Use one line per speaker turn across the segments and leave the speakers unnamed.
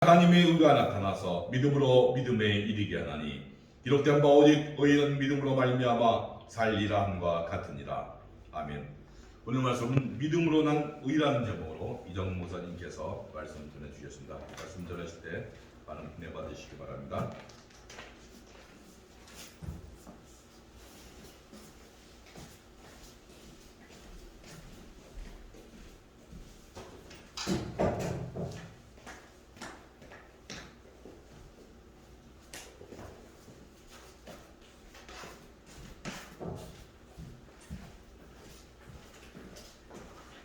하나님의 의가 나타나서 믿음으로 믿음에 이르게 하나니 기록된 바 오직 의인 믿음으로 말미암아 살리라 함과 같으니라. 아멘. 오늘 말씀은 믿음으로 난 의라는 제목으로 이정 목사님께서 말씀 전해주셨습니다. 말씀 전하실 때 많은 은혜 받으시기 바랍니다.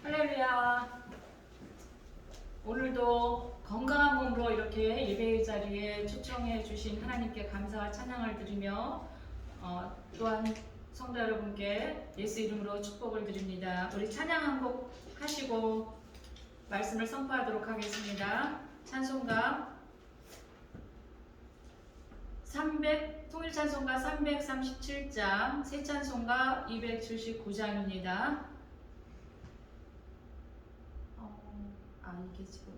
할렐루야. 오늘도 건강한 몸으로 이렇게 예배의 자리에 초청해 주신 하나님께 감사와 찬양을 드리며 또한 성도 여러분께 예수 이름으로 축복을 드립니다. 우리 찬양 한 곡 하시고 말씀을 선포하도록 하겠습니다. 찬송가 통일 찬송가 337장, 새 찬송가 279장입니다. 이게 지금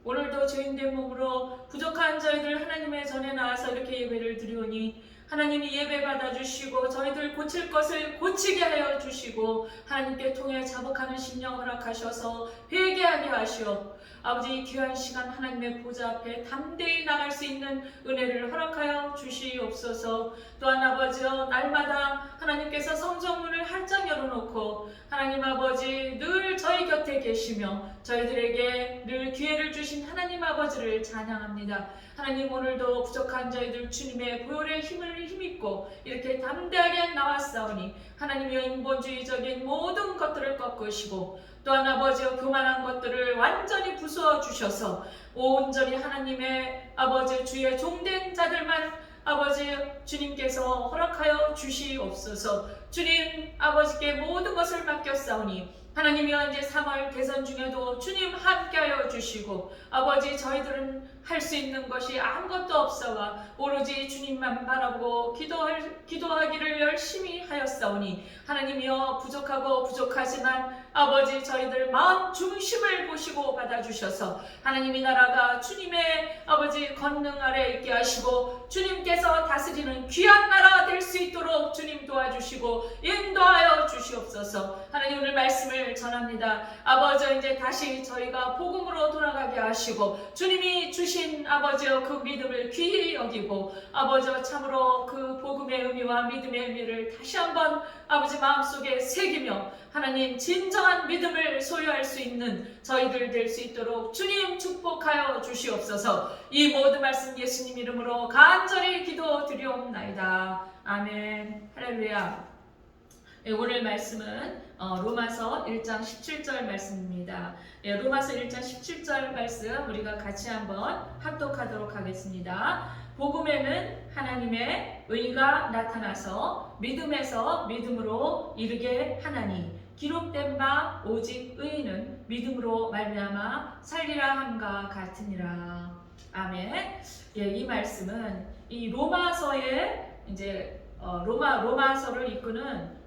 오늘도 죄인된 몸으로 부족한 저희들 하나님의 전에 나와서 이렇게 예배를 드리오니 하나님이 예배 받아주시고 저희들 고칠 것을 고치게 하여 주시고 하나님께 통해 자복하는 심령 허락하셔서 회개하게 하시어 아버지 이 귀한 시간 하나님의 보좌 앞에 담대히 나갈 수 있는 은혜를 허락하여 주시옵소서. 또한 아버지여 날마다 하나님께서 성전문을 활짝 열어놓고 하나님 아버지 늘 저희 곁에 계시며 저희들에게 늘 기회를 주신 하나님 아버지를 찬양합니다. 하나님 오늘도 부족한 저희들 주님의 보혈의 힘을 힘입고 이렇게 담대하게 나왔사오니 하나님의 인본주의적인 모든 것들을 꺾으시고 또한 아버지여 교만한 것들을 완전히 부수어 주셔서 온전히 하나님의 아버지 주의 종된 자들만 아버지 주님께서 허락하여 주시옵소서. 주님 아버지께 모든 것을 맡겼사오니 하나님이여 이제 3월 대선 중에도 주님 함께하여 주시고 아버지 저희들은 할 수 있는 것이 아무것도 없어와 오로지 주님만 바라보고 기도하기를 열심히 하였사오니 하나님이여 부족하고 부족하지만 아버지 저희들 마음 중심을 보시고 받아주셔서 하나님의 나라가 주님의 아버지 권능 아래 있게 하시고 주님께서 다스리는 귀한 나라가 될 수 있도록 주님 도와주시고 인도하여 주시옵소서. 하나님 오늘 말씀을 전합니다. 아버지 이제 다시 저희가 복음으로 돌아가게 하시고 주님이 주신 아버지여 그 믿음을 귀히 여기고 아버지여 참으로 그 복음의 의미와 믿음의 의미를 다시 한번 아버지 마음속에 새기며 하나님 진정한 믿음을 소유할 수 있는 저희들 될 수 있도록 주님 축복하여 주시옵소서. 이 모든 말씀 예수님 이름으로 간절히 기도드리옵나이다. 아멘. 할렐루야. 오늘 말씀은 로마서 1장 17절 말씀입니다. 로마서 1장 17절 말씀 우리가 같이 한번 합독하도록 하겠습니다. 복음에는 하나님의 의가 나타나서 믿음에서 믿음으로 이르게 하나니 기록된 바 오직 의인은 믿음으로 말미암아 살리라 함과 같으니라. 아멘. 이 말씀은 이 로마서의 이제 로마서를 이끄는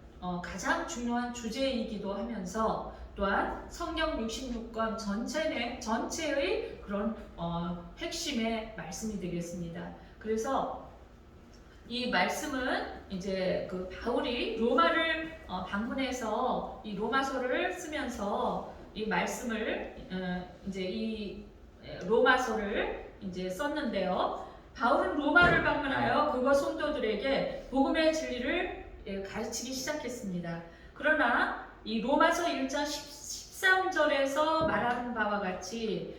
가장 중요한 주제이기도 하면서 또한 성경 66권 전체의 그런 핵심의 말씀이 되겠습니다. 그래서 이 말씀은 이제 그 바울이 로마를 방문해서 이 로마서를 쓰면서 이 말씀을 이제 이 로마서를 이제 썼는데요. 바울은 로마를 방문하여 그거 성도들에게 복음의 진리를 가르치기 시작했습니다. 그러나 이 로마서 1장 13절에서 말하는 바와 같이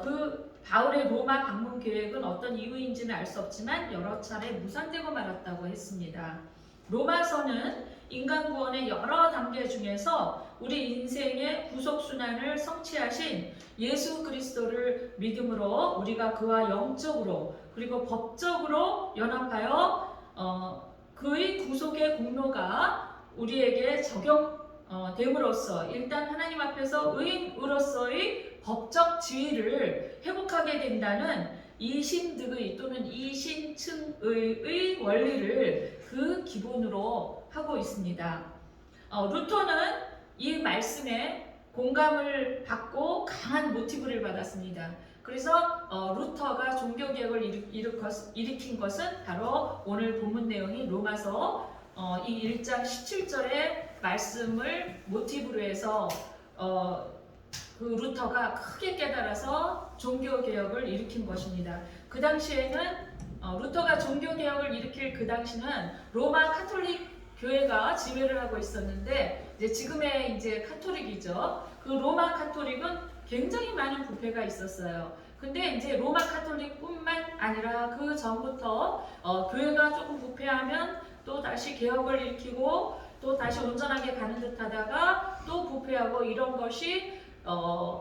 그 바울의 로마 방문 계획은 어떤 이유인지는 알 수 없지만 여러 차례 무산되고 말았다고 했습니다. 로마서는 인간 구원의 여러 단계 중에서 우리 인생의 구속순환을 성취하신 예수 그리스도를 믿음으로 우리가 그와 영적으로 그리고 법적으로 연합하여 그의 구속의 공로가 우리에게 적용됨으로써 일단 하나님 앞에서 의인으로서의 법적 지위를 회복하게 된다는 이신득의 또는 이신층의 원리를 그 기본으로 하고 있습니다. 루터는 이 말씀에 공감을 받고 강한 모티브를 받았습니다. 그래서 루터가 종교개혁을 일으킨 것은 바로 오늘 본문 내용이 로마서 이 1장 17절의 말씀을 모티브로 해서 그 루터가 크게 깨달아서 종교개혁을 일으킨 것입니다. 그 당시에는 루터가 종교개혁을 일으킬 그 당시는 로마 카톨릭 교회가 지배를 하고 있었는데 이제 지금의 이제 카톨릭이죠. 그 로마 카톨릭은 굉장히 많은 부패가 있었어요. 근데 이제 로마 카톨릭뿐만 아니라 그 전부터 교회가 조금 부패하면 또 다시 개혁을 일으키고 또 다시 온전하게 가는 듯하다가 또 부패하고 이런 것이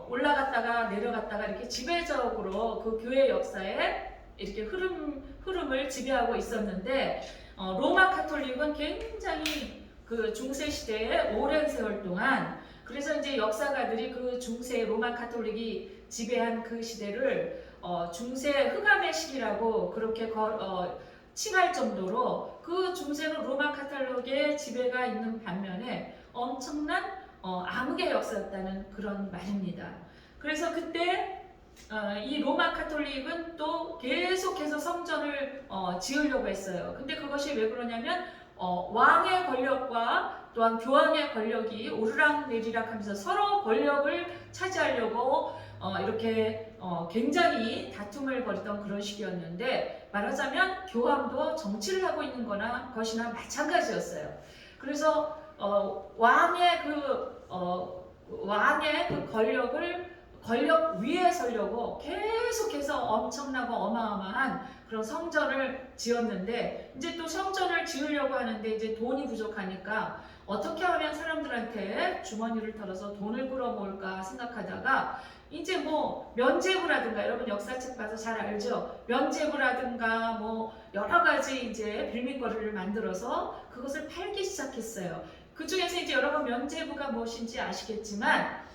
올라갔다가 내려갔다가 이렇게 지배적으로 그 교회 역사에 이렇게 흐름을 지배하고 있었는데 로마 카톨릭은 굉장히 그 중세 시대에 오랜 세월 동안 그래서 이제 역사가들이 그 중세 로마 카톨릭이 지배한 그 시대를 중세 흑암의 시기라고 그렇게 칭할 정도로 그 중세는 로마 카톨릭의 지배가 있는 반면에 엄청난 암흑의 역사였다는 그런 말입니다. 그래서 그때 이 로마 카톨릭은 또 계속해서 성전을 지으려고 했어요. 근데 그것이 왜 그러냐면 왕의 권력과 또한 교황의 권력이 오르락내리락 하면서 서로 권력을 차지하려고 이렇게 굉장히 다툼을 벌이던 그런 시기였는데, 말하자면 교황도 정치를 하고 있는 것이나 마찬가지였어요. 그래서 왕의 그 권력 위에 서려고 계속해서 엄청나고 어마어마한 그런 성전을 지었는데, 이제 또 성전을 지으려고 하는데 이제 돈이 부족하니까 어떻게 하면 사람들한테 주머니를 털어서 돈을 끌어모을까 생각하다가, 이제 뭐 면죄부라든가, 여러분 역사책 봐서 잘 알죠? 면죄부라든가 뭐 여러 가지 이제 빌미거리를 만들어서 그것을 팔기 시작했어요. 그 중에서 이제 여러분 면죄부가 무엇인지 아시겠지만,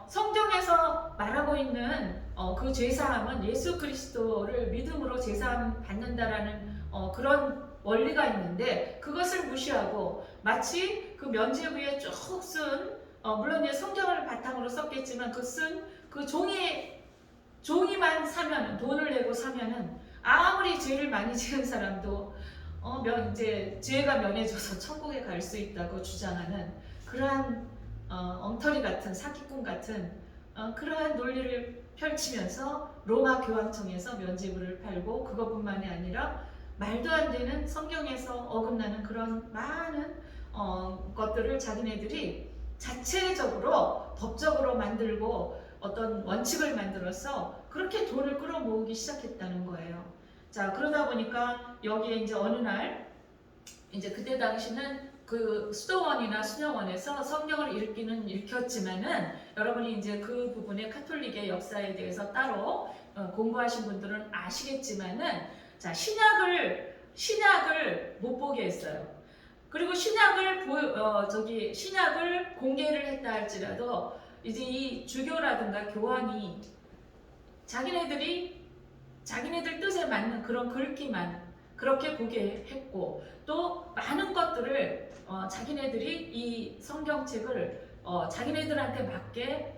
성경에서 말하고 있는 그 죄사함은 예수 그리스도를 믿음으로 죄사함 받는다라는 그런 원리가 있는데, 그것을 무시하고 마치 그 면죄부에 쭉 쓴, 물론 이제 성경을 바탕으로 썼겠지만 그 종이만 사면은, 돈을 내고 사면은 아무리 죄를 많이 지은 사람도 이제 죄가 면해져서 천국에 갈 수 있다고 주장하는 그러한 엉터리 같은, 사기꾼 같은 그러한 논리를 펼치면서 로마 교황청에서 면죄부를 팔고, 그것뿐만이 아니라 말도 안 되는 성경에서 어긋나는 그런 많은 것들을 자기네들이 자체적으로 법적으로 만들고 어떤 원칙을 만들어서 그렇게 돈을 끌어모으기 시작했다는 거예요. 자, 그러다 보니까 여기에 이제 어느 날, 이제 그때 당시는 그 수도원이나 수녀원에서 성경을 읽혔지만은, 여러분이 이제 그 부분의 카톨릭의 역사에 대해서 따로 공부하신 분들은 아시겠지만은, 자, 신약을 못 보게 했어요. 그리고 신약을 공개를 했다 할지라도 이제 이 주교라든가 교황이 자기네들 뜻에 맞는 그런 글귀만 그렇게 보게 했고, 또 많은 것들을 자기네들이 이 성경책을 자기네들한테 맞게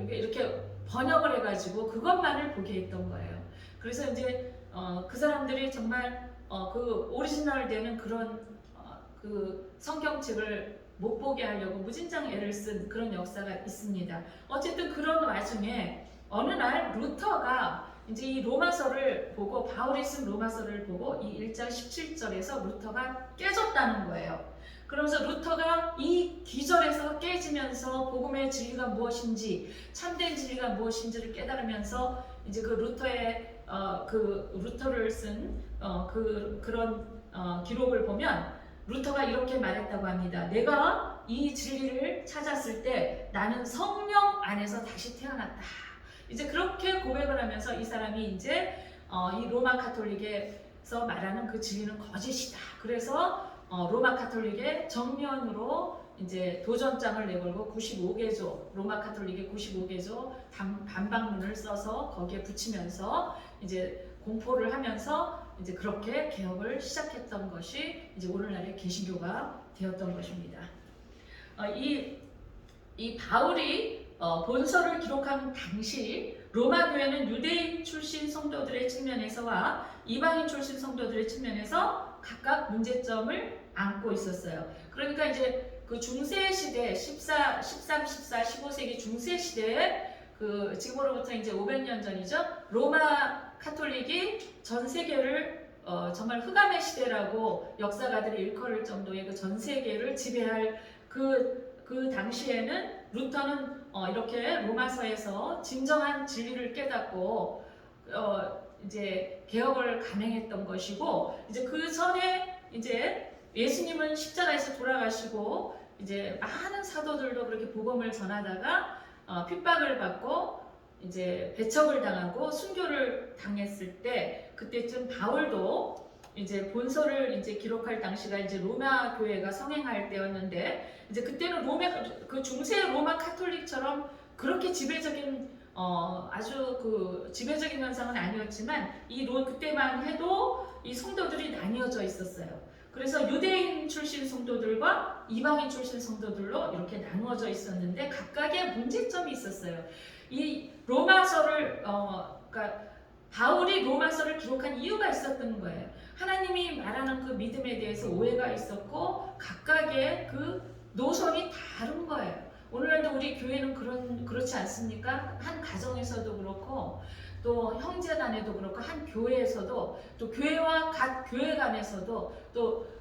이렇게 번역을 해가지고 그것만을 보게 했던 거예요. 그래서 이제 그 사람들이 정말 그 오리지널 되는 그런 그 성경책을 못 보게 하려고 무진장 애를 쓴 그런 역사가 있습니다. 어쨌든 그런 와중에 어느 날 루터가 이제 이 로마서를 보고, 바울이 쓴 로마서를 보고 이 1장 17절에서 루터가 깨졌다는 거예요. 그러면서 루터가 이 기절에서 깨지면서 복음의 진리가 무엇인지, 참된 진리가 무엇인지를 깨달으면서 이제 그 루터의 루터를 쓴 그런 기록을 보면 루터가 이렇게 말했다고 합니다. 내가 이 진리를 찾았을 때 나는 성령 안에서 다시 태어났다. 이제 그렇게 고백을 하면서 이 사람이 이제 이 로마 카톨릭에서 말하는 그 진리는 거짓이다. 그래서 로마 카톨릭의 정면으로 이제 도전장을 내걸고 95개조, 로마 카톨릭의 95개조 반박문을 써서 거기에 붙이면서 이제 공포를 하면서 이제 그렇게 개혁을 시작했던 것이 이제 오늘날의 개신교가 되었던 것입니다. 이 바울이 본서를 기록한 당시 로마 교회는 유대인 출신 성도들의 측면에서와 이방인 출신 성도들의 측면에서 각각 문제점을 안고 있었어요. 그러니까 이제 그 중세 시대 13, 14, 15세기 중세 시대에 그 지금으로부터 이제 500년 전이죠. 로마 카톨릭이 전 세계를 정말 흑암의 시대라고 역사가들이 일컬을 정도의 그 전 세계를 지배할 그 당시에는 루터는 이렇게 로마서에서 진정한 진리를 깨닫고 이제 개혁을 감행했던 것이고, 이제 그 전에 이제 예수님은 십자가에서 돌아가시고 이제 많은 사도들도 그렇게 복음을 전하다가 핍박을 받고 이제 배척을 당하고 순교를 당했을 때, 그때쯤 바울도 이제 본서를 이제 기록할 당시가 이제 로마 교회가 성행할 때였는데, 이제 그때는 그 중세 로마 카톨릭처럼 그렇게 지배적인 아주 그 지배적인 현상은 아니었지만 그때만 해도 이 성도들이 나뉘어져 있었어요. 그래서 유대인 출신 성도들과 이방인 출신 성도들로 이렇게 나누어져 있었는데 각각의 문제점이 있었어요. 이 로마서를 그러니까 바울이 로마서를 기록한 이유가 있었던 거예요. 하나님이 말하는 그 믿음에 대해서 오해가 있었고 각각의 그 노선이 다른 거예요. 오늘날도 우리 교회는 그렇지 않습니까? 한 가정에서도 그렇고 또 형제간에도 그렇고 한 교회에서도 또 교회와 각 교회 간에서도 또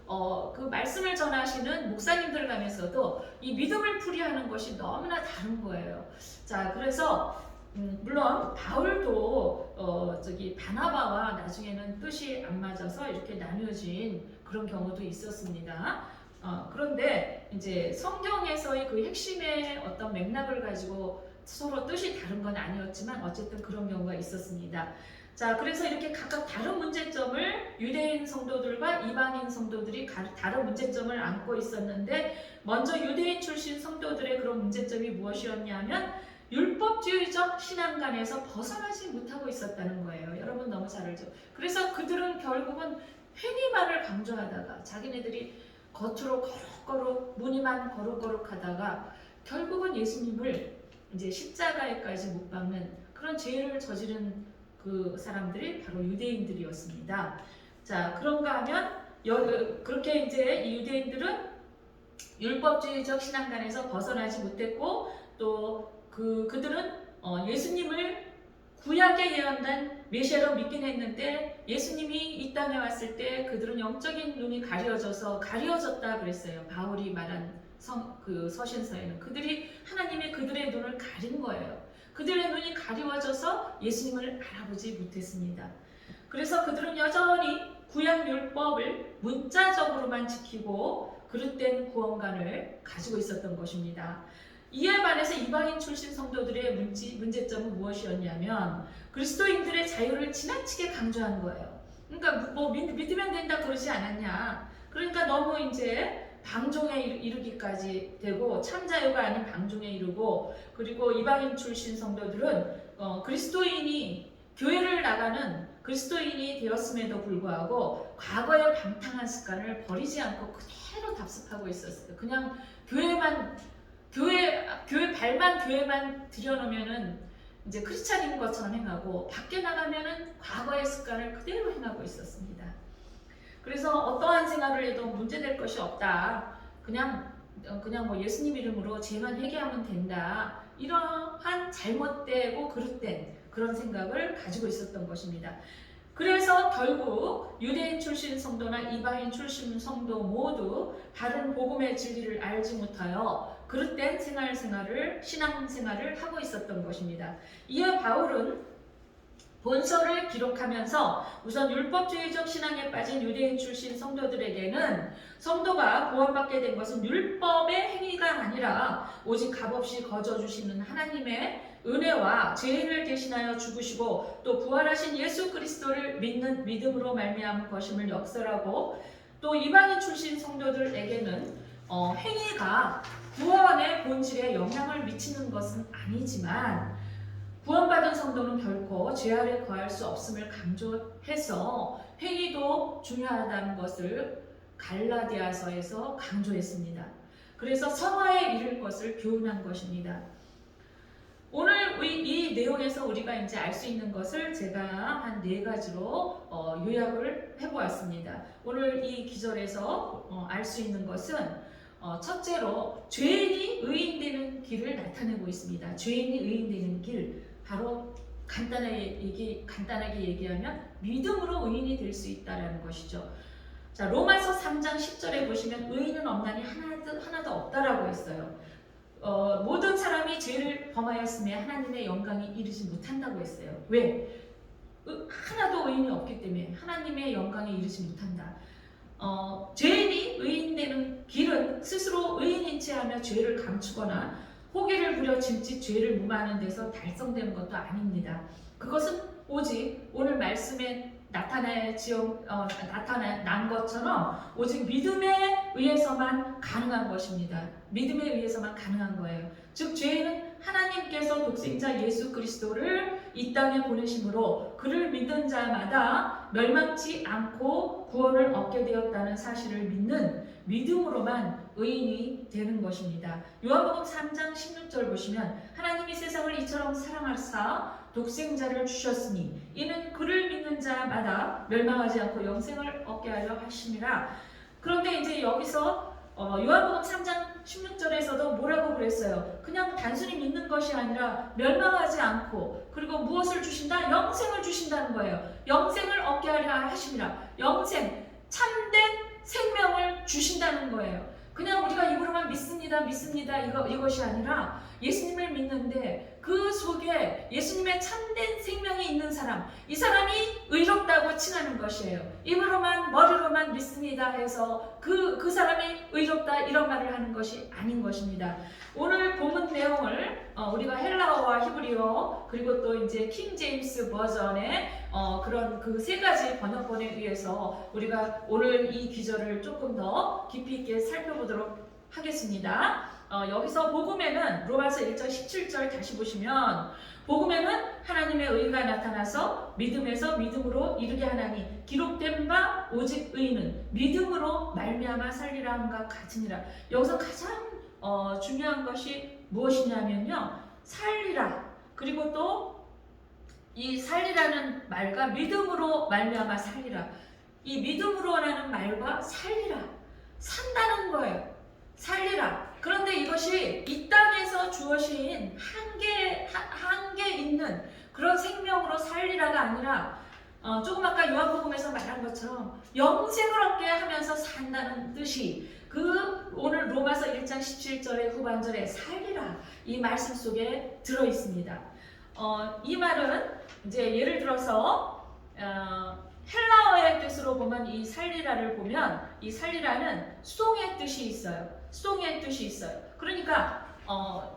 그 말씀을 전하시는 목사님들 간에서도 이 믿음을 풀이하는 것이 너무나 다른 거예요. 자, 그래서 물론 바울도 바나바와 나중에는 뜻이 안 맞아서 이렇게 나뉘어진 그런 경우도 있었습니다. 그런데 이제 성경에서의 그 핵심의 어떤 맥락을 가지고 서로 뜻이 다른 건 아니었지만 어쨌든 그런 경우가 있었습니다. 자, 그래서 이렇게 각각 다른 문제점을 유대인 성도들과 이방인 성도들이 다른 문제점을 안고 있었는데 먼저 유대인 출신 성도들의 그런 문제점이 무엇이었냐면 율법주의적 신앙관에서 벗어나지 못하고 있었다는 거예요. 여러분 너무 잘 알죠? 그래서 그들은 결국은 행위만을 강조하다가 자기네들이 겉으로 거룩거룩 무늬만 거룩거룩하다가 결국은 예수님을 이제 십자가에까지 못 박는 그런 죄를 저지른 그 사람들이 바로 유대인들이었습니다. 자, 그런가 하면 그렇게 이제 이 유대인들은 율법주의적 신앙관에서 벗어나지 못했고 또 그들은 예수님을 구약에 예언된 메시아로 믿긴 했는데 예수님이 이 땅에 왔을 때 그들은 영적인 눈이 가려졌다 그랬어요. 바울이 말한 그 서신서에는 그들이 하나님의 그들의 눈을 가린 거예요. 그들의 눈이 가리워져서 예수님을 알아보지 못했습니다. 그래서 그들은 여전히 구약 율법을 문자적으로만 지키고 그릇된 구원관을 가지고 있었던 것입니다. 이에 반해서 이방인 출신 성도들의 문제점은 무엇이었냐면 그리스도인들의 자유를 지나치게 강조한 거예요. 그러니까 뭐 믿으면 된다 그러지 않았냐. 그러니까 너무 이제 방종에 이르기까지 되고 참자유가 아닌 방종에 이르고 그리고 이방인 출신 성도들은 그리스도인이 교회를 나가는 그리스도인이 되었음에도 불구하고 과거의 방탕한 습관을 버리지 않고 그대로 답습하고 있었어요. 그냥 교회 발만 교회만 들여놓으면은 이제 크리스찬인 것처럼 행하고 밖에 나가면은 과거의 습관을 그대로 행하고 있었습니다. 그래서 어떠한 생활을 해도 문제될 것이 없다. 그냥 뭐 예수님 이름으로 죄만 회개하면 된다. 이러한 잘못되고 그릇된 그런 생각을 가지고 있었던 것입니다. 그래서 결국 유대인 출신 성도나 이방인 출신 성도 모두 바른 복음의 진리를 알지 못하여 그릇된 신앙생활을 하고 있었던 것입니다. 이에 바울은 본서를 기록하면서 우선 율법주의적 신앙에 빠진 유대인 출신 성도들에게는 성도가 구원받게 된 것은 율법의 행위가 아니라 오직 값없이 거저주시는 하나님의 은혜와 죄인을 대신하여 죽으시고 또 부활하신 예수 그리스도를 믿는 믿음으로 말미암은 것임을 역설하고 또 이방인 출신 성도들에게는 행위가 구원의 본질에 영향을 미치는 것은 아니지만 구원받은 성도는 결코 죄 아래 거할 수 없음을 강조해서 행위도 중요하다는 것을 갈라디아서에서 강조했습니다. 그래서 성화에 이를 것을 교훈한 것입니다. 오늘 이 내용에서 우리가 이제 알 수 있는 것을 제가 한 4가지로 요약을 해보았습니다. 오늘 이 기절에서 알 수 있는 것은 첫째로 죄인이 의인되는 길을 나타내고 있습니다. 죄인이 의인되는 길, 바로 간단하게 얘기하면 믿음으로 의인이 될 수 있다는 것이죠. 자, 로마서 3장 10절에 보시면 의인은 없나니 하나도 없다라고 했어요. 모든 사람이 죄를 범하였음에 하나님의 영광이 이르지 못한다고 했어요. 왜? 하나도 의인이 없기 때문에 하나님의 영광에 이르지 못한다. 죄인이 의인되는 길은 스스로 의인인 채 하며 죄를 감추거나 호기를 부려 짐짓 죄를 무마하는 데서 달성되는 것도 아닙니다. 그것은 오직 오늘 말씀에 나타난 것처럼 오직 믿음에 의해서만 가능한 것입니다. 믿음에 의해서만 가능한 거예요. 즉 죄인은 하나님께서 독생자 예수 그리스도를 이 땅에 보내심으로 그를 믿는 자마다 멸망치 않고 구원을 얻게 되었다는 사실을 믿는 믿음으로만 의인이 되는 것입니다. 요한복음 3장 16절 보시면 하나님이 세상을 이처럼 사랑하사 독생자를 주셨으니 이는 그를 믿는 자마다 멸망하지 않고 영생을 얻게 하려 하심이라. 그런데 이제 여기서 요한복음 3장 16절에서도 뭐라고 그랬어요? 그냥 단순히 믿는 것이 아니라 멸망하지 않고 그리고 무엇을 주신다? 영생을 주신다는 거예요. 영생을 얻게 하려 하심이라. 영생, 참된 생명을 주신다는 거예요. 그냥 우리가 입으로만 믿습니다, 믿습니다 이것이 아니라 예수님을 믿는데 그 속에 예수님의 참된 생명이 있는 사람, 이 사람이 의롭다고 칭하는 것이에요. 입으로만 머리로만 믿습니다 해서 그 사람이 의롭다 이런 말을 하는 것이 아닌 것입니다. 오늘 본문 내용을 우리가 헬라어와 히브리어 그리고 또 이제 킹 제임스 버전의 그런 그 세 가지 번역본에 의해서 우리가 오늘 이 기절을 조금 더 깊이 있게 살펴보도록 하겠습니다. 여기서 복음에는 로마서 1장 17절 다시 보시면 복음에는 하나님의 의가 나타나서 믿음에서 믿음으로 이르게 하나니 기록된 바 오직 의인은 믿음으로 말미암아 살리라 함과 같으니라. 여기서 가장 중요한 것이 무엇이냐면요, 살리라. 그리고 또 이 살리라는 말과 믿음으로 말미암아 살리라. 이 믿음으로라는 말과 살리라, 산다는 거예요. 살리라. 그런데 이것이 이 땅에서 주어진 한계 있는 그런 생명으로 살리라가 아니라 조금 아까 요한복음에서 말한 것처럼 영생을 얻게 하면서 산다는 뜻이 오늘 로마서 1장 17절의 후반절에 살리라 이 말씀 속에 들어 있습니다. 이 말은 이제 예를 들어서 헬라어의 뜻으로 보면 이 살리라를 보면 이 살리라는 수동의 뜻이 있어요. 수동의 뜻이 있어요. 그러니까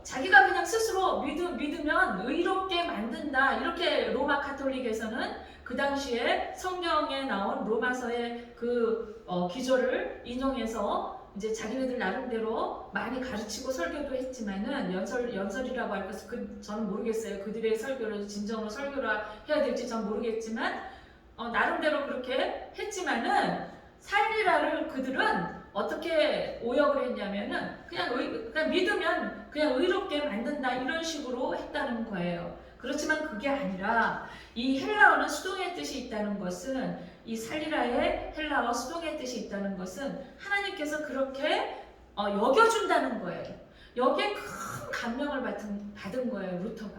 자기가 그냥 스스로 믿으면 의롭게 만든다. 이렇게 로마 가톨릭에서는 그 당시에 성경에 나온 로마서의 그 기조를 인용해서 이제 자기네들 나름대로 많이 가르치고 설교도 했지만은 연설이라고 할 것은 저는 모르겠어요. 그들의 설교를 진정으로 설교를 해야 될지 전 모르겠지만 나름대로 그렇게 했지만은 살리라를 그들은 어떻게 오역을 했냐면은 그냥 믿으면 그냥 의롭게 만든다 이런 식으로 했다는 거예요. 그렇지만 그게 아니라 이 헬라어는 수동의 뜻이 있다는 것은 이 살리라의 헬라어 수동의 뜻이 있다는 것은 하나님께서 그렇게 여겨준다는 거예요. 여기에 큰 감명을 받은 거예요. 루터가.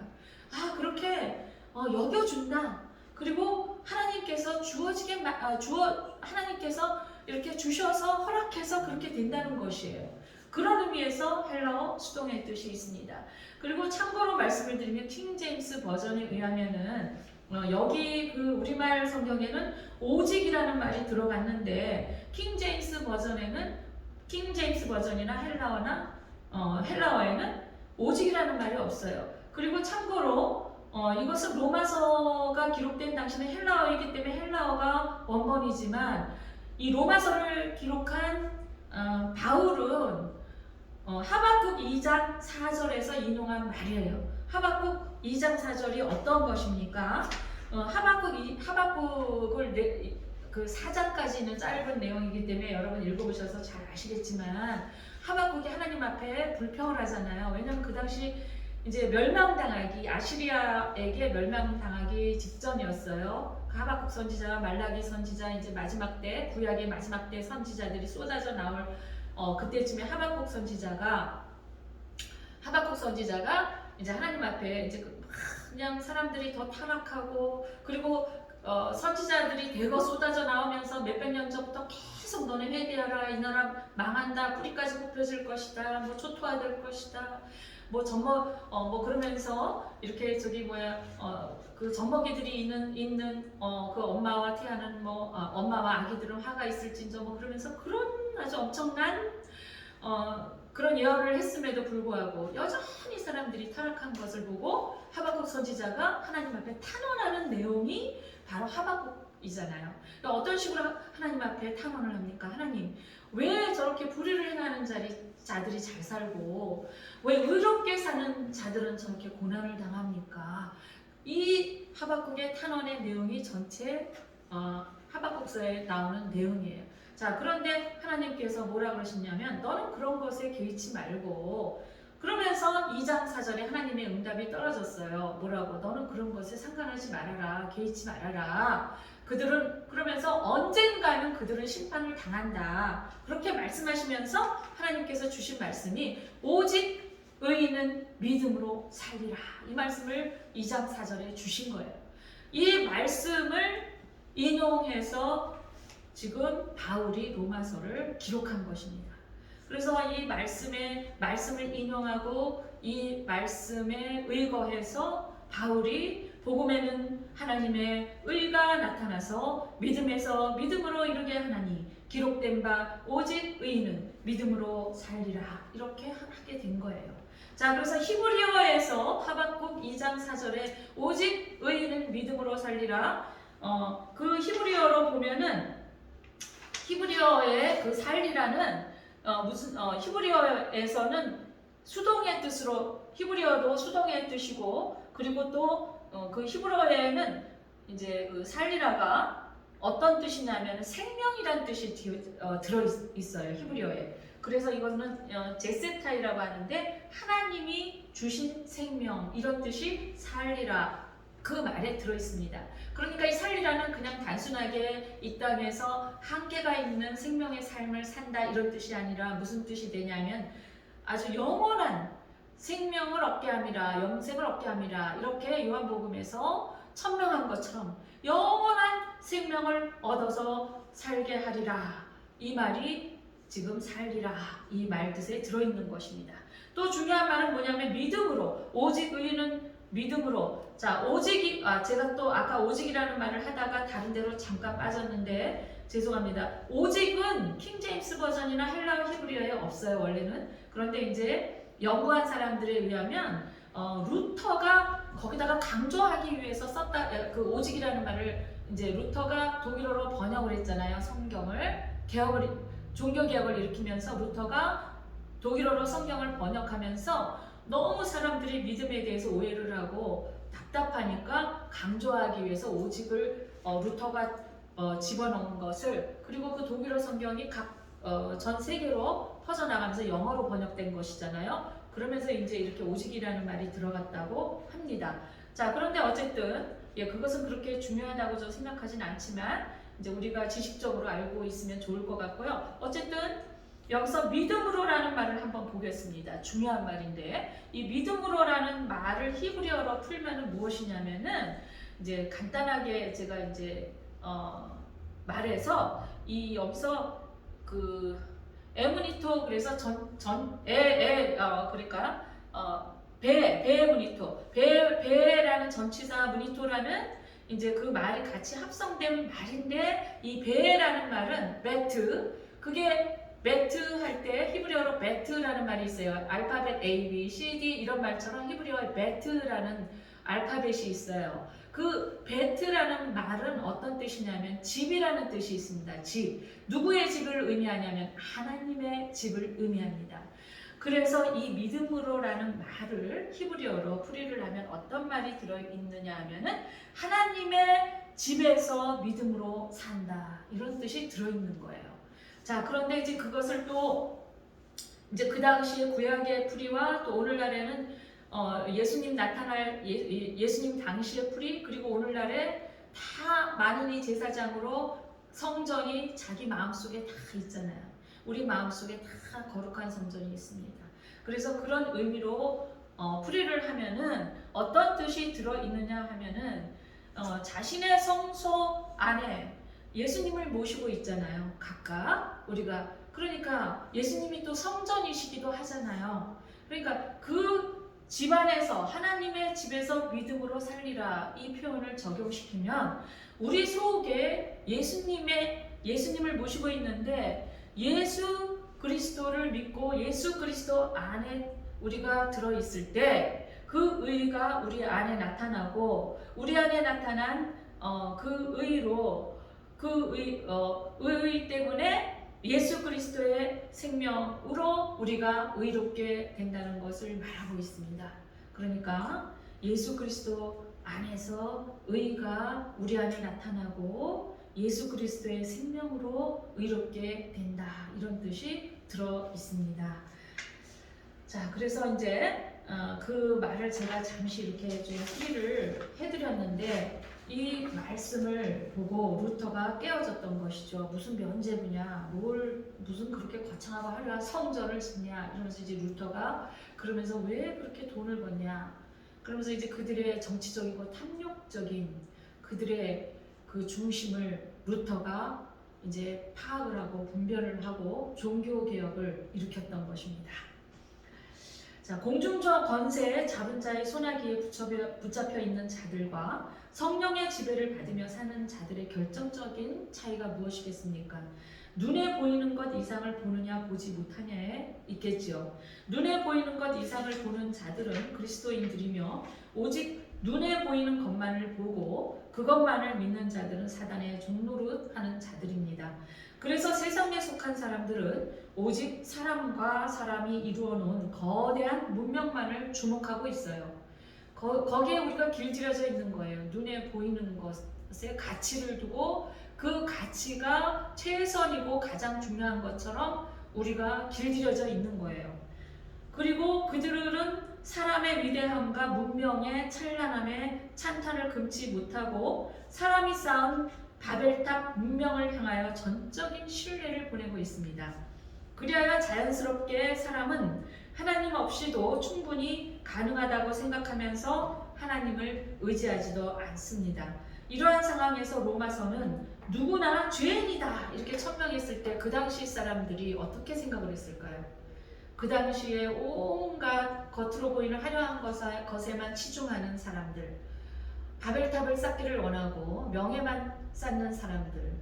그렇게 여겨준다. 그리고 하나님께서 하나님께서 이렇게 주셔서 허락해서 그렇게 된다는 것이에요. 그런 의미에서 헬라어 수동의 뜻이 있습니다. 그리고 참고로 말씀을 드리면 킹 제임스 버전에 의하면은 여기 그 우리말 성경에는 오직이라는 말이 들어갔는데 킹 제임스 버전이나 헬라어에는 오직이라는 말이 없어요. 그리고 참고로 이것은 로마서가 기록된 당시는 헬라어이기 때문에 헬라어가 원본이지만 이 로마서를 기록한 바울은 하박국 2장 4절에서 인용한 말이에요. 하박국 2장 4절이 어떤 것입니까? 하박국을 그 4장까지는 짧은 내용이기 때문에 여러분 읽어보셔서 잘 아시겠지만 하박국이 하나님 앞에 불평을 하잖아요. 왜냐하면 그 당시 이제 아시리아에게 멸망당하기 직전이었어요. 그 하박국 선지자와 말라기 선지자 이제 마지막 때 구약의 마지막 때 선지자들이 쏟아져 나올 그때쯤에 하박국 선지자가 이제 하나님 앞에 이제 그냥 사람들이 더 타락하고 그리고 선지자들이 대거 쏟아져 나오면서 몇백 년 전부터 계속 너네 회개하라, 이 나라 망한다, 뿌리까지 뽑혀질 것이다, 뭐 초토화될 것이다, 뭐 그러면서 이렇게 그 젖먹이들이 있는 그 엄마와 태아는 엄마와 아기들은 화가 있을진저 그러면서 그런 아주 엄청난 그런 예언을 했음에도 불구하고 여전히 사람들이 타락한 것을 보고 하박국 선지자가 하나님 앞에 탄원하는 내용이 바로 하박국이잖아요. 그러니까 어떤 식으로 하나님 앞에 탄원을 합니까? 하나님, 왜 저렇게 불의를 행하는 자들이 잘 살고 왜 의롭게 사는 자들은 저렇게 고난을 당합니까? 이 하박국의 탄원의 내용이 전체 하박국서에 나오는 내용이에요. 자, 그런데 하나님께서 뭐라 그러시냐면 너는 그런 것에 개의치 말고, 그러면서 2장 4절에 하나님의 응답이 떨어졌어요. 뭐라고? 너는 그런 것에 상관하지 말아라. 개의치 말아라. 그러면서 언젠가는 그들은 심판을 당한다. 그렇게 말씀하시면서 하나님께서 주신 말씀이 오직 의인은 믿음으로 살리라. 이 말씀을 2장 4절에 주신 거예요. 이 말씀을 인용해서 지금 바울이 로마서를 기록한 것입니다. 그래서 이 말씀을 인용하고 이 말씀에 의거해서 바울이 복음에는 하나님의 의가 나타나서 믿음에서 믿음으로 이르게 하나니 기록된 바 오직 의인은 믿음으로 살리라, 이렇게 하게 된 거예요. 자, 그래서 히브리어에서 하박국 2장 4절에 오직 의인은 믿음으로 살리라, 그 히브리어로 보면은 히브리어의 그 살리라는 히브리어에서는 수동의 뜻으로, 히브리어도 수동의 뜻이고, 그리고 또 그 히브리어에는 이제 그 살리라가 어떤 뜻이냐면 생명이란 뜻이 들어 있어요, 히브리어에. 그래서 이거는 제세타이라고 하는데 하나님이 주신 생명, 이런 뜻이 살리라, 그 말에 들어 있습니다. 그러니까 이 살리라는 그냥 단순하게 이 땅에서 한계가 있는 생명의 삶을 산다, 이런 뜻이 아니라 무슨 뜻이 되냐면 아주 영원한 생명을 얻게 함이라, 영생을 얻게 함이라, 이렇게 요한복음에서 천명한 것처럼 영원한 생명을 얻어서 살게 하리라, 이 말이 지금 살리라, 이 말 뜻에 들어있는 것입니다. 또 중요한 말은 뭐냐면 믿음으로, 오직 의인은 믿음으로. 자, 오직이, 제가 또 아까 오직이라는 말을 하다가 다른 데로 잠깐 빠졌는데 죄송합니다. 오직은 킹제임스 버전이나 헬라어 히브리어에 없어요, 원래는. 그런데 이제 연구한 사람들에 의하면 루터가 거기다가 강조하기 위해서 썼다, 그 오직이라는 말을 이제 루터가 독일어로 번역을 했잖아요, 성경을. 종교개혁을 일으키면서 루터가 독일어로 성경을 번역하면서 너무 사람들이 믿음에 대해서 오해를 하고 답답하니까 강조하기 위해서 오직을 루터가 집어넣은 것을, 그리고 그 독일어 성경이 전 세계로 퍼져나가면서 영어로 번역된 것이잖아요. 그러면서 이제 이렇게 오직이라는 말이 들어갔다고 합니다. 자, 그런데 어쨌든 그것은 그렇게 중요하다고 저 생각하진 않지만 이제 우리가 지식적으로 알고 있으면 좋을 것 같고요. 어쨌든 여기서 믿음으로라는 말을 한번 보겠습니다. 중요한 말인데, 이 믿음으로라는 말을 히브리어로 풀면은 무엇이냐면은 이제 간단하게 제가 이제 말해서 이 여기서 그 에무니토, 그래서 그러니까 배 무니토, 배라는 전치사, 무니토라는 이제 그 말이 같이 합성된 말인데, 이 배라는 말은 베트, 그게 베트 할 때 히브리어로 베트라는 말이 있어요. 알파벳 A, B, C, D 이런 말처럼 히브리어에 베트라는 알파벳이 있어요. 그 베트라는 말은 어떤 뜻이냐면 집이라는 뜻이 있습니다. 집. 누구의 집을 의미하냐면 하나님의 집을 의미합니다. 그래서 이 믿음으로라는 말을 히브리어로 풀이를 하면 어떤 말이 들어있느냐 하면은 하나님의 집에서 믿음으로 산다, 이런 뜻이 들어있는 거예요. 자, 그런데 이제 그것을 또 이제 그 당시에 구약의 풀이와 또 오늘날에는 예수님 나타날 예수님 당시의 풀이, 그리고 오늘날에 다 만인이 제사장으로 성전이 자기 마음속에 다 있잖아요. 우리 마음속에 다 거룩한 성전이 있습니다. 그래서 그런 의미로 풀이를 하면은 어떤 뜻이 들어있느냐 하면은 자신의 성소 안에 예수님을 모시고 있잖아요. 각각 우리가. 그러니까 예수님이 또 성전이시기도 하잖아요. 그러니까 그 집안에서, 하나님의 집에서 믿음으로 살리라, 이 표현을 적용시키면 우리 속에 예수님을 모시고 있는데 예수 그리스도를 믿고 예수 그리스도 안에 우리가 들어있을 때 그 의가 우리 안에 나타나고, 우리 안에 나타난 그 의로, 의 때문에 예수 그리스도의 생명으로 우리가 의롭게 된다는 것을 말하고 있습니다. 그러니까 예수 그리스도 안에서 의가 우리 안에 나타나고 예수 그리스도의 생명으로 의롭게 된다, 이런 뜻이 들어 있습니다. 자, 그래서 이제 그 말을 제가 잠시 이렇게 좀 풀이를 해드렸는데, 이 말씀을 보고 루터가 깨어졌던 것이죠. 무슨 면죄부냐, 무슨 그렇게 거창하고 화려한 성전을 짓냐, 이러면서 이제 루터가 그러면서 왜 그렇게 돈을 벌냐, 그러면서 이제 그들의 정치적이고 탐욕적인 그들의 그 중심을 루터가 이제 파악을 하고 분별을 하고 종교 개혁을 일으켰던 것입니다. 자, 공중저 권세에 잡은 자의 소나기에 붙잡혀 있는 자들과 성령의 지배를 받으며 사는 자들의 결정적인 차이가 무엇이겠습니까? 눈에 보이는 것 이상을 보느냐 보지 못하냐에 있겠지요. 눈에 보이는 것 이상을 보는 자들은 그리스도인들이며, 오직 눈에 보이는 것만을 보고 그것만을 믿는 자들은 사단의 종노릇하는 자들입니다. 그래서 세상에 속한 사람들은 오직 사람과 사람이 이루어 놓은 거대한 문명만을 주목하고 있어요. 거기에 우리가 길들여져 있는 거예요. 눈에 보이는 것에 가치를 두고 그 가치가 최선이고 가장 중요한 것처럼 우리가 길들여져 있는 거예요. 그리고 그들은 사람의 위대함과 문명의 찬란함에 찬탄을 금치 못하고 사람이 쌓은 바벨탑 문명을 향하여 전적인 신뢰를 보내고 있습니다. 그리하여 자연스럽게 사람은 하나님 없이도 충분히 가능하다고 생각하면서 하나님을 의지하지도 않습니다. 이러한 상황에서 로마서는 누구나 죄인이다 이렇게 천명했을 때 그 당시 사람들이 어떻게 생각을 했을까요? 그 당시에 온갖 겉으로 보이는 화려한 것에만 치중하는 사람들, 바벨탑을 쌓기를 원하고 명예만 쌓는 사람들,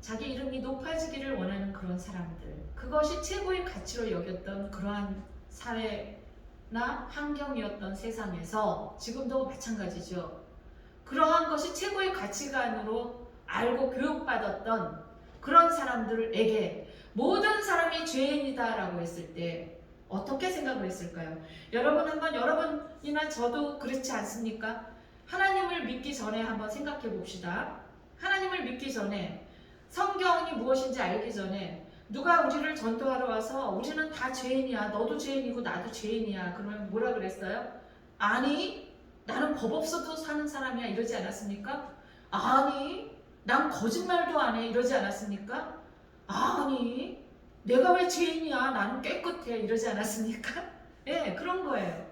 자기 이름이 높아지기를 원하는 그런 사람들, 그것이 최고의 가치로 여겼던 그러한 사회나 환경이었던 세상에서, 지금도 마찬가지죠. 그러한 것이 최고의 가치관으로 알고 교육받았던 그런 사람들에게 모든 사람이 죄인이다라고 했을 때 어떻게 생각을 했을까요? 여러분이나 저도 그렇지 않습니까? 하나님을 믿기 전에 한번 생각해 봅시다. 하나님을 믿기 전에, 성경이 무엇인지 알기 전에 누가 우리를 전도하러 와서 우리는 다 죄인이야, 너도 죄인이고 나도 죄인이야, 그러면 뭐라 그랬어요? 아니, 나는 법 없어도 사는 사람이야, 이러지 않았습니까? 아니, 난 거짓말도 안 해, 이러지 않았습니까? 아니, 내가 왜 죄인이야, 나는 깨끗해, 이러지 않았습니까? 그런 거예요.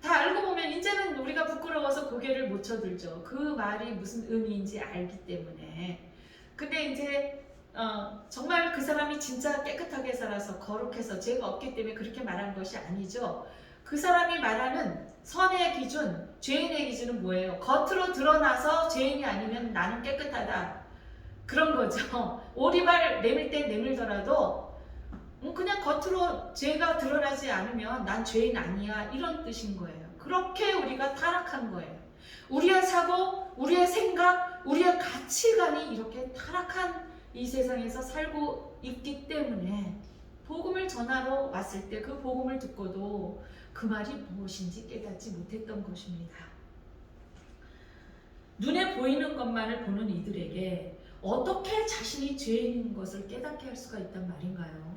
다 알고 보면 이제는 우리가 부끄러워서 고개를 못 쳐들죠. 그 말이 무슨 의미인지 알기 때문에. 근데 이제 정말 그 사람이 진짜 깨끗하게 살아서 거룩해서 죄가 없기 때문에 그렇게 말한 것이 아니죠. 그 사람이 말하는 선의 기준, 죄인의 기준은 뭐예요? 겉으로 드러나서 죄인이 아니면 나는 깨끗하다, 그런 거죠. 오리발 내밀 때 내밀더라도 그냥 겉으로 죄가 드러나지 않으면 난 죄인 아니야, 이런 뜻인 거예요. 그렇게 우리가 타락한 거예요. 우리의 사고, 우리의 생각, 우리의 가치관이 이렇게 타락한 이 세상에서 살고 있기 때문에 복음을 전하러 왔을 때 그 복음을 듣고도 그 말이 무엇인지 깨닫지 못했던 것입니다. 눈에 보이는 것만을 보는 이들에게 어떻게 자신이 죄인인 것을 깨닫게 할 수가 있단 말인가요?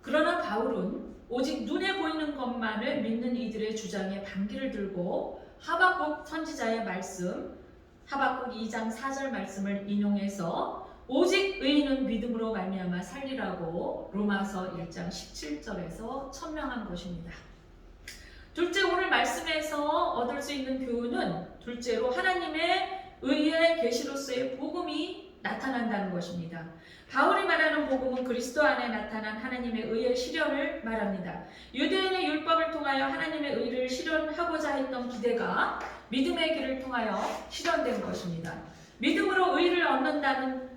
그러나 바울은 오직 눈에 보이는 것만을 믿는 이들의 주장에 반기를 들고 하박국 선지자의 말씀, 하박국 2장 4절 말씀을 인용해서 오직 의인은 믿음으로 말미암아 살리라고 로마서 1장 17절에서 천명한 것입니다. 둘째, 오늘 말씀에서 얻을 수 있는 교훈은 둘째로 하나님의 의의 계시로서의 복음이 나타난다는 것입니다. 바울이 말하는 복음은 그리스도 안에 나타난 하나님의 의의 실현을 말합니다. 유대인의 율법을 통하여 하나님의 의를 실현하고자 했던 기대가 믿음의 길을 통하여 실현된 것입니다. 믿음으로 의를 얻는다는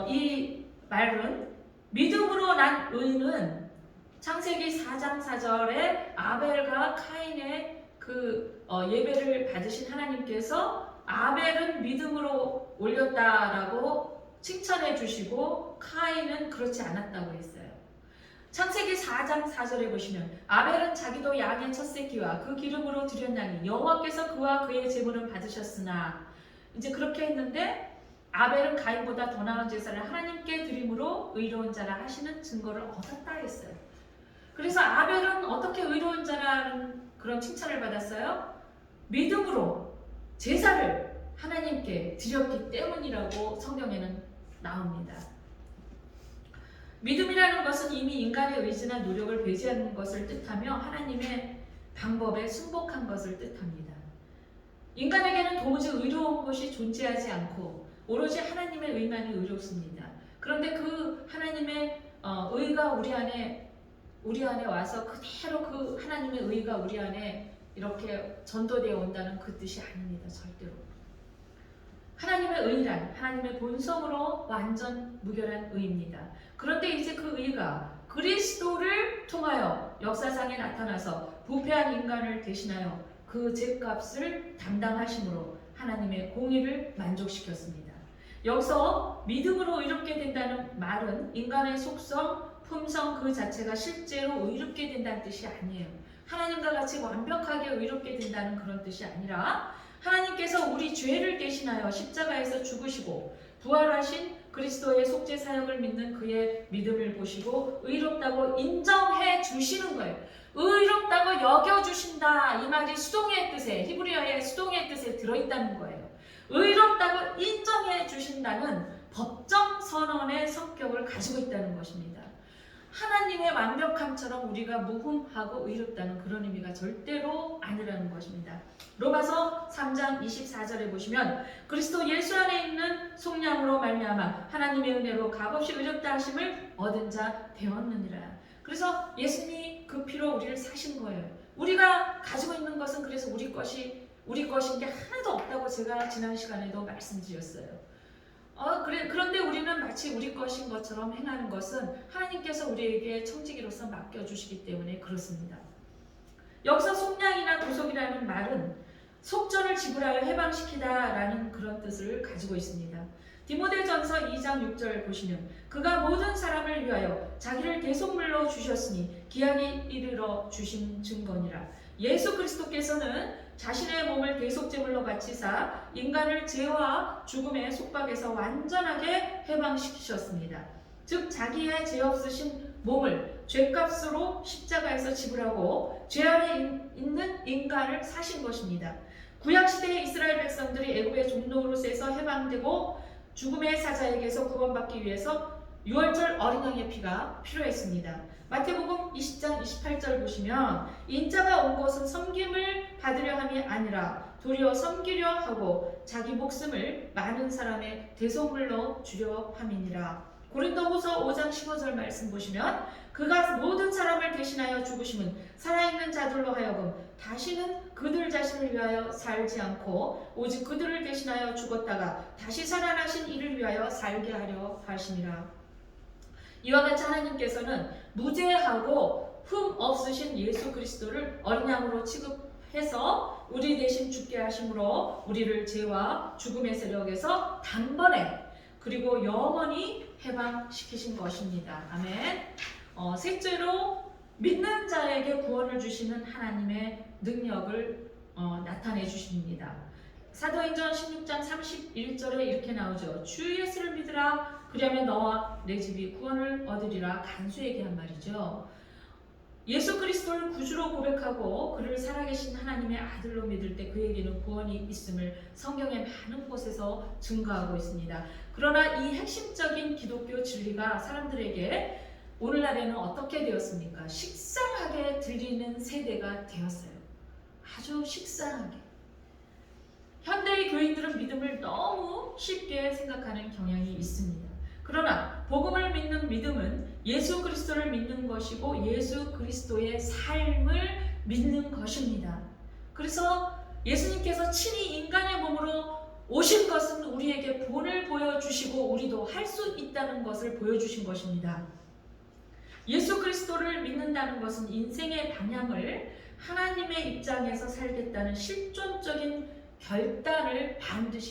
이 말은, 믿음으로 난 의는 창세기 4장 4절에 아벨과 카인의 그 예배를 받으신 하나님께서 아벨은 믿음으로 올렸다라고 칭찬해 주시고 카인은 그렇지 않았다고 했어요. 창세기 4장 4절에 보시면 아벨은 자기도 양의 첫 새끼와 그 기름으로 드렸나니 여호와께서 그와 그의 제물은 받으셨으나, 이제 그렇게 했는데 아벨은 가인보다 더 나은 제사를 하나님께 드림으로 의로운 자라 하시는 증거를 얻었다 했어요. 그래서 아벨은 어떻게 의로운 자라는 그런 칭찬을 받았어요? 믿음으로 제사를 하나님께 드렸기 때문이라고 성경에는 나옵니다. 믿음이라는 것은 이미 인간의 의지나 노력을 배제하는 것을 뜻하며 하나님의 방법에 순복한 것을 뜻합니다. 인간에게는 도무지 의로운 것이 존재하지 않고 오로지 하나님의 의만이 의롭습니다. 그런데 그 하나님의 의가 우리 안에 와서 그대로 그 하나님의 의가 우리 안에 이렇게 전도되어 온다는 그 뜻이 아닙니다. 절대로. 하나님의 의란 하나님의 본성으로 완전 무결한 의입니다. 그런데 이제 그 의가 그리스도를 통하여 역사상에 나타나서 부패한 인간을 대신하여 그 죄값을 담당하심으로 하나님의 공의를 만족시켰습니다. 여기서 믿음으로 의롭게 된다는 말은 인간의 속성, 품성 그 자체가 실제로 의롭게 된다는 뜻이 아니에요. 하나님과 같이 완벽하게 의롭게 된다는 그런 뜻이 아니라 하나님께서 우리 죄를 대신하여 십자가에서 죽으시고 부활하신 그리스도의 속죄 사역을 믿는 그의 믿음을 보시고 의롭다고 인정해 주시는 거예요. 의롭다고 여겨주신다. 이 말이 수동의 뜻에, 히브리어의 수동의 뜻에 들어있다는 거예요. 의롭다고 인정해 주신다는 법정 선언의 성격을 가지고 있다는 것입니다. 하나님의 완벽함처럼 우리가 무흠하고 의롭다는 그런 의미가 절대로 아니라는 것입니다. 로마서 3장 24절에 보시면 그리스도 예수 안에 있는 속량으로 말미암아 하나님의 은혜로 값없이 의롭다 하심을 얻은 자 되었느니라. 그래서 예수님이 그 피로 우리를 사신 거예요. 우리가 가지고 있는 것은 그래서 우리 것인 게 하나도 없다고 제가 지난 시간에도 말씀드렸어요. 그런데 우리는 마치 우리 것인 것처럼 행하는 것은 하나님께서 우리에게 청지기로서 맡겨주시기 때문에 그렇습니다. 여기서 속량이나 구속이라는 말은 속전을 지불하여 해방시키다라는 그런 뜻을 가지고 있습니다. 디모데전서 2장 6절 보시면 그가 모든 사람을 위하여 자기를 대속물로 주셨으니 기한이 이르러 주신 증거니라. 예수 그리스도께서는 자신의 몸을 대속제물로 바치사 인간을 죄와 죽음의 속박에서 완전하게 해방시키셨습니다. 즉 자기의 죄 없으신 몸을 죄값으로 십자가에서 지불하고 죄 안에 있는 인간을 사신 것입니다. 구약시대의 이스라엘 백성들이 애굽의 종노릇에서 해방되고 죽음의 사자에게서 구원받기 위해서 유월절 어린 양의 피가 필요했습니다. 마태복음 20장 28절 보시면 인자가 온 것은 섬김을 받으려 함이 아니라 도리어 섬기려 하고 자기 목숨을 많은 사람의 대속물로 주려 함이니라. 고린도후서 5장 15절 말씀 보시면 그가 모든 사람을 대신하여 죽으심은 살아있는 자들로 하여금 다시는 그들 자신을 위하여 살지 않고 오직 그들을 대신하여 죽었다가 다시 살아나신 이를 위하여 살게 하려 하심이라. 이와 같이 하나님께서는 무죄하고 흠 없으신 예수 그리스도를 어린 양으로 취급해서 우리 대신 죽게 하심으로 우리를 죄와 죽음의 세력에서 단번에 그리고 영원히 해방시키신 것입니다. 아멘. 셋째로 믿는 자에게 구원을 주시는 하나님의 능력을 나타내 주십니다. 사도행전 16장 31절에 이렇게 나오죠. 주 예수를 믿으라. 그러면 너와 내 집이 구원을 얻으리라. 간수에게 한 말이죠. 예수 그리스도를 구주로 고백하고 그를 살아계신 하나님의 아들로 믿을 때 그에게는 구원이 있음을 성경의 많은 곳에서 증거하고 있습니다. 그러나 이 핵심적인 기독교 진리가 사람들에게 오늘날에는 어떻게 되었습니까? 식상하게 들리는 세대가 되었어요. 아주 식상하게. 현대의 교인들은 믿음을 너무 쉽게 생각하는 경향이 있습니다. 그러나 복음을 믿는 믿음은 예수 그리스도를 믿는 것이고 예수 그리스도의 삶을 믿는 것입니다. 그래서 예수님께서 친히 인간의 몸으로 오신 것은 우리에게 본을 보여주시고 우리도 할 수 있다는 것을 보여주신 것입니다. 예수 그리스도를 믿는다는 것은 인생의 방향을 하나님의 입장에서 살겠다는 실존적인 결단을 반드시